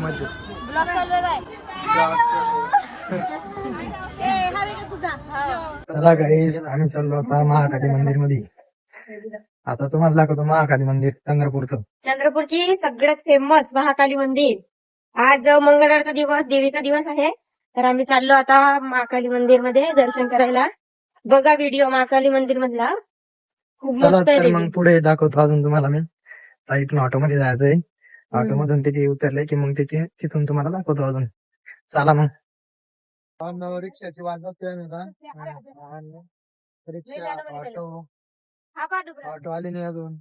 मजेत. चला गाईस, आम्ही चाललो आता महाकाली मंदिर मध्ये. आता तुम्हाला दाखवतो महाकाली मंदिर चंद्रपूरचं. चंद्रपूरची सगळ्यात फेमस महाकाली मंदिर. आज मंगळवारचा दिवस, देवीचा दिवस आहे, तर आम्ही चाललो आता महाकाली मंदिर मध्ये दर्शन करायला. बघा व्हिडिओ महाकाली मंदिर मधला, खूप चला मस्त आहे तर देवी. मग पुढे दाखवतो अजून तुम्हाला मी. इथून ऑटो मध्ये जायचंय. ऑटो मधून तिथे उतरले की मग तिथून तुम्हाला दाखवतो अजून. चला मग. रिक्षाची वाट बघतोय आम्ही आता. रिक्षा, ऑटो आली नाही अजून.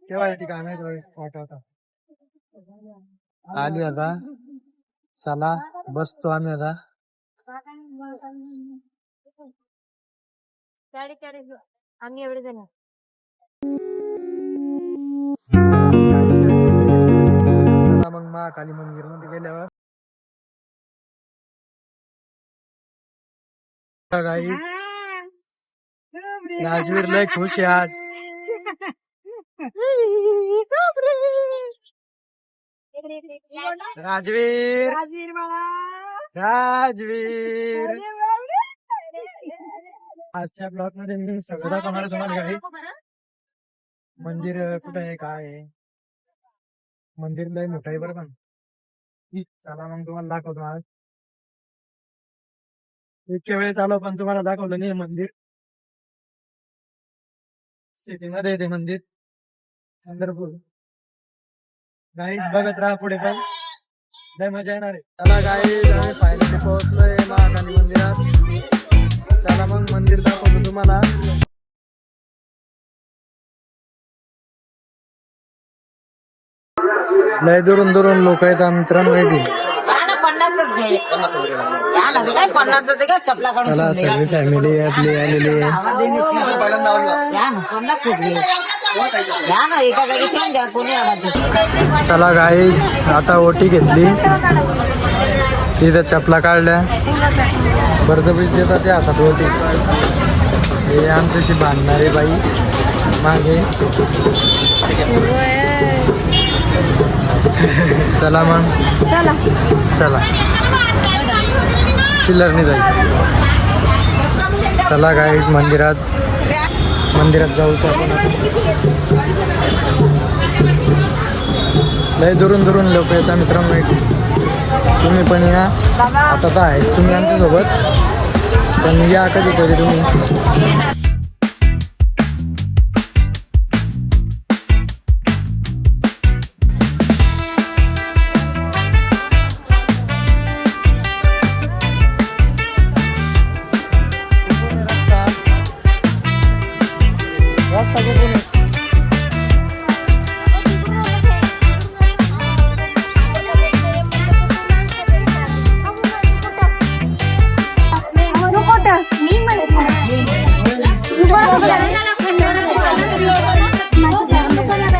केव्हा येते काय माहिती ऑटो आता. आली आता. चला बसतो आम्ही आता. आम्ही एवढे जण चला मग महाकाली मंदिर मध्ये गेल्यावर गाईस, राजवीर लय खुश आहे आज. राजवीर राजवीर आजच्या ब्लॉग मध्ये मी सगळं दाखवणार तुम्हाला. काही मंदिर कुठे आहे, काय आहे. मंदिर लय मोठं आहे बरं. पण चला मग तुम्हाला दाखवतो. आज इतक्या वेळेस आलो पण तुम्हाला दाखवलं नाही मंदिर. सिटी मध्ये येते मंदिर चंद्रपूर. गाईस बघत राहा पुढे, पण लय मजा येणार आहे. चला गाईस, आम्ही फायनली पोहोचलोय महाकाली मंदिरात. चला मग मंदिर दाखवतो तुम्हाला. लय दुरून दुरून लोक आहेत मित्रांनो. चला सगळी फॅमिली आपली आलेली आहे. चला गाईस, आता ओटी घेतली. तिथं चपला काढल्या. बरजबरीच देतात त्या हातात ओटी. हे आमच्याशी भांडणारे बाई मागे. चला मग, चला चिल्लर नाही जाईल. चला गाईस, मंदिरात जाऊ आपण. लय दुरून दुरून लोक येतात मित्रांनो. तुम्ही पण या. आता तर आहेच तुम्ही आमच्यासोबत, पण या कधीतरी तुम्ही.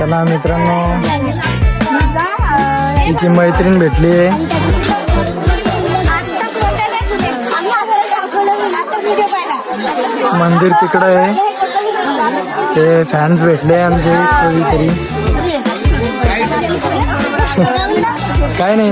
चला मित्रांनो, तिची मैत्रीण भेटली. मंदिर तिकडे आहे. ते फॅन्स भेटले आमचे कधीतरी. काय नाही.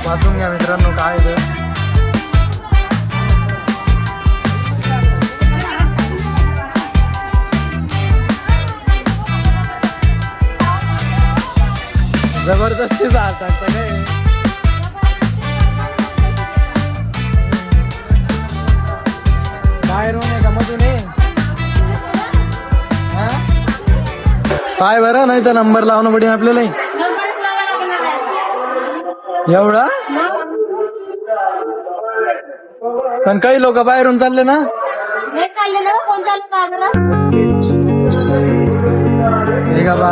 वाचून घ्या मित्रांनो काय आहे. जबरदस्ती जातात काय. बाहेरून आहे का मधून आहे. पाय बरं, नाही तर नंबर लावणं पडेल आपल्याला. एवढा पण काही लोक बाहेरून चालले ना. नाही चालले ना, कोण चाललं बाजारात? हे का बा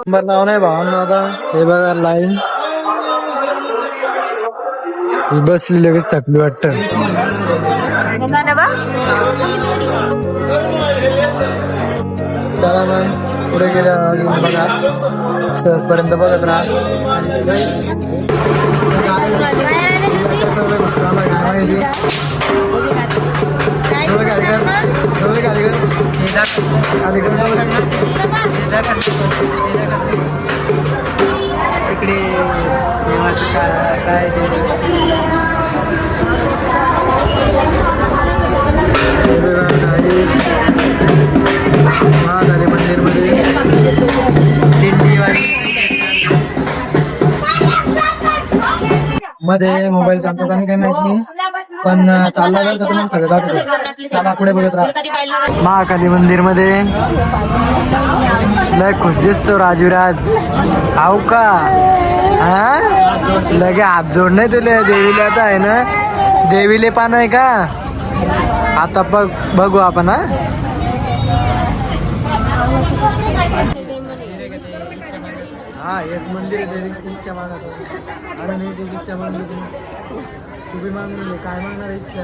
नंबर नाव नाही भावांनो. आता हे बघा लाईन बसली, लगेच थकली वाटत. चला मग पुढे गेल्या बघा पर्यंत बघत राहा. झाला काय माहिती इकडे देवाचं काय महाकाली मंदिर मध्ये मध्ये मोबाईल चालतो का नाही काही माहित नाही, पण चालला जायचं तुम्हाला सगळं दाखवतो. चला पुढे बघत राहा. महाकाली मंदिर मध्ये लय खुश दिसतो राजूराज. हाव का? हा लगे हात जोड नाही तुला देवीला. आता आहे ना देवीले पान आहे का? आता बघू आपण. हा हेच मंदिर आहे देवीची इच्छा मागायचं. अरे नाही देवीची इच्छा मागली तुम्ही मागून काय मागणार इच्छा?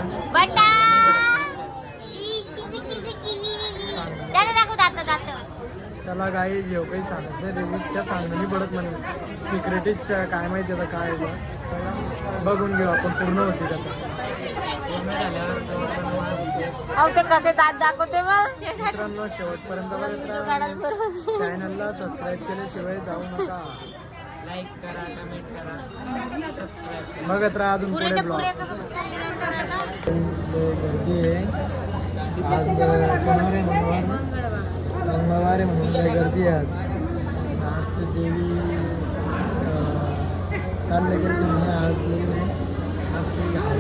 चला काही जेव काही सांगत नाही, देवी इच्छा सांगणं नाही पडत म्हणे. सिक्रेट इच्छा काय माहिती आता काय बघून घेऊ आपण पूर्ण होती का. कसे दात दाखवते मित्रांनो शेवटपर्यंत चॅनलला सबस्क्राईब केल्याशिवाय जाऊ नका. लाईक करा, कमेंट करा, बघत राहा अजून पुढे ब्लॉग. गर्दी आहे आज, मंगळवार आहे म्हणून काय गर्दी आहे आज. आज ते देवी चालले गेली म्हणे, आज नाही आज काही आहे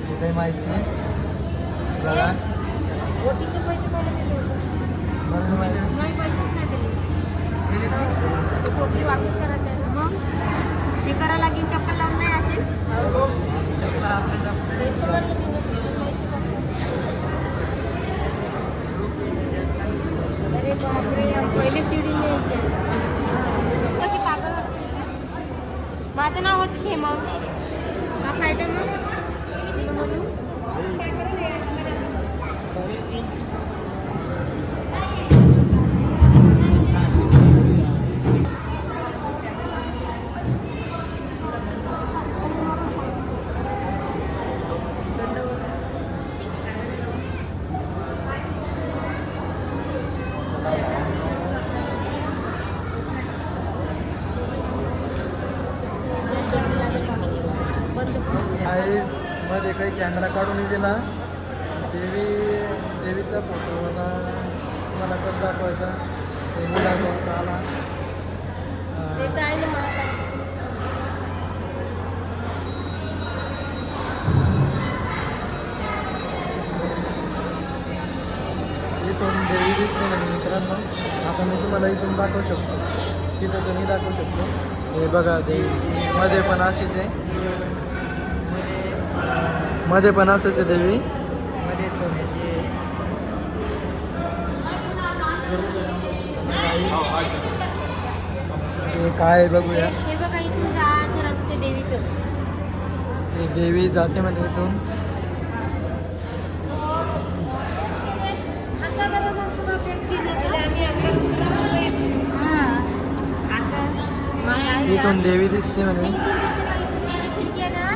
ते काही माहीत नाही. बघा करा लागेल. चप्पल लावून नाही असेल. पहिले सीडी न्यायचे. माझं नाव होतं हे. मग का फायदा मग बोलू. मध्ये काही कॅमेरा काढून दिला. देवीचा फोटो होता, मला कसं दाखवायचा देवी दाखवता आला. इथून देवी दिसते म्हणजे मित्रांनो. आता मी तुम्हाला इथून दाखवू शकतो, तिथं तुम्ही दाखवू शकतो. हे बघा देवी मध्ये पण अशीच आहे, मध्ये पण असंच आहे देवी. मध्ये सोन्याची हे काय बघूया. हे बघा इथून राहते देवीचं. हे देवी जाते म्हणजे इथून. इथून देवी दिसते म्हणे,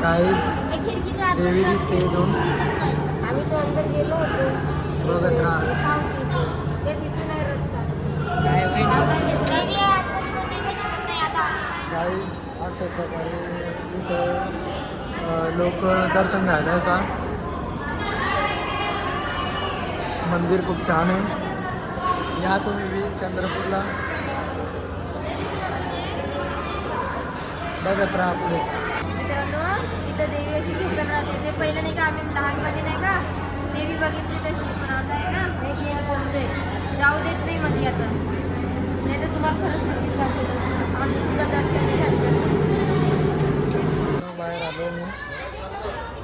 काहीच देवी दिसते इथून. आम्ही तो अंदर गेलो होतो. बघत राहा काहीच. अशा प्रकारे इथं लोक दर्शन घ्यायला येतात. मंदिर खूप छान आहे. या तुम्ही बी चंद्रपूरला बघत राहा पुढे. मित्रांनो इथं देवी अशी शिकवण राहते. ते पहिलं नाही का आम्ही लहानपणी नाही का देवी बघितली तशी, पण आता आहे ना एक हे बोलते जाऊ देत नाही मध्ये आता. नाही तर तुम्हाला खरंच नक्कीच दाखवतो. आमचं सुद्धा दर्शन नाही झालं. बाहेर आलो मी,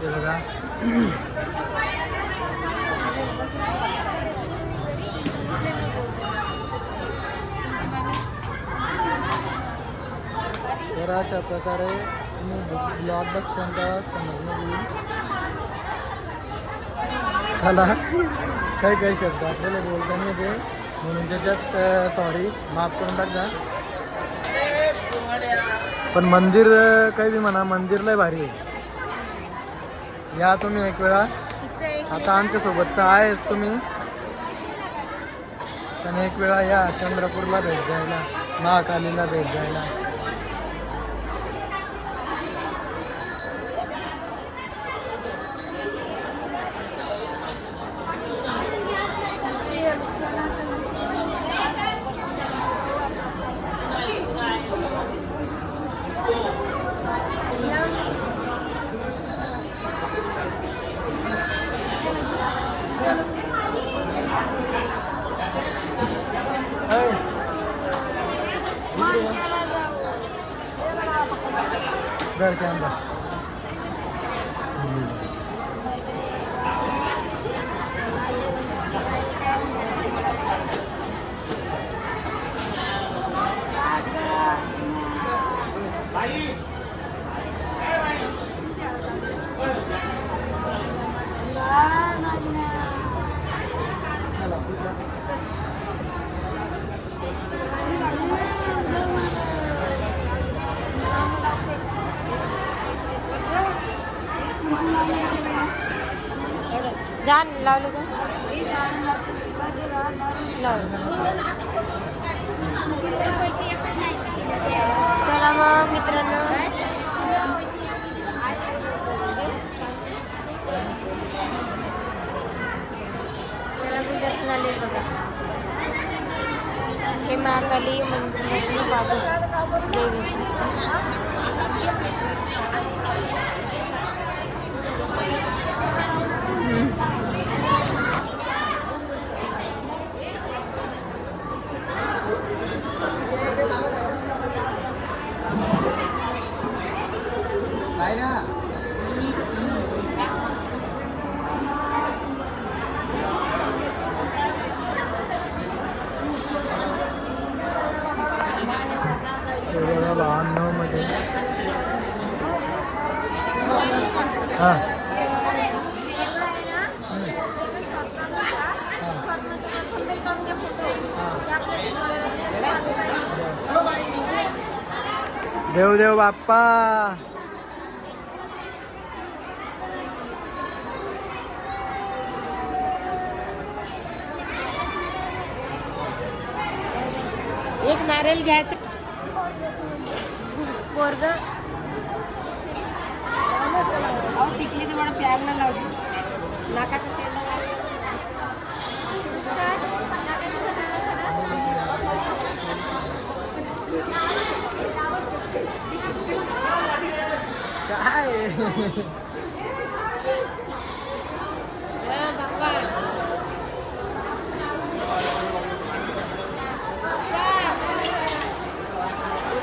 ते बघा तर अशा प्रकारे तुम्ही ब्लॉग बघशाल तेव्हा समजणं येईल. चला काही काही शब्द आपल्याला बोलता नाही येते म्हणून त्याच्यात सॉरी माफ करून टाका. पण मंदिर काही बी म्हणा, मंदिर लय भारी आहे. या तुम्ही एक वेळा. आता आमच्यासोबत तर आहेच तुम्ही, पण एक वेळा या चंद्रपूरला भेट द्यायला, महाकालीला भेट द्यायला. घर के अंदर जान लावलं का चला मग मित्रांनो चला मी दर्शन आले बघा. हे महाकाली मंदिरातली बाजू देवीची. मध्ये हां देव देव बाप्पा. एक नारळ घ्यायचं पोरग टिकली तर मला प्याग ना लावली नाकाचं तेल काय बाप्पा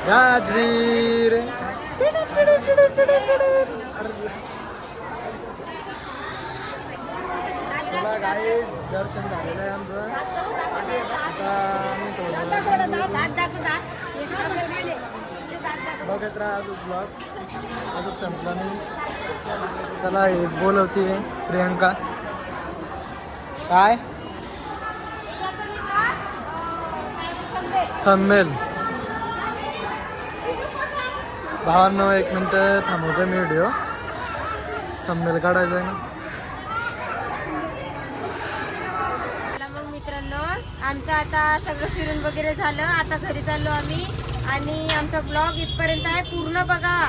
राजवीर. चला गाईस दर्शन झालेलं आहे आमचं. आता आम्ही थोडं बघत राहा अजून ब्लॉग, अजून संपला नाही. चला हे बोलवती प्रियंका. काय थंबनेल भावांनो, एक मिनटं थांबवतो मी व्हिडिओ. थंबनेल काढायचा आहे ना. मग मित्रांनो आमचं आता सगळं फिरून वगैरे झालं. आता घरी चाललो आम्ही आणि आमचा ब्लॉग इथपर्यंत आहे. पूर्ण बघा.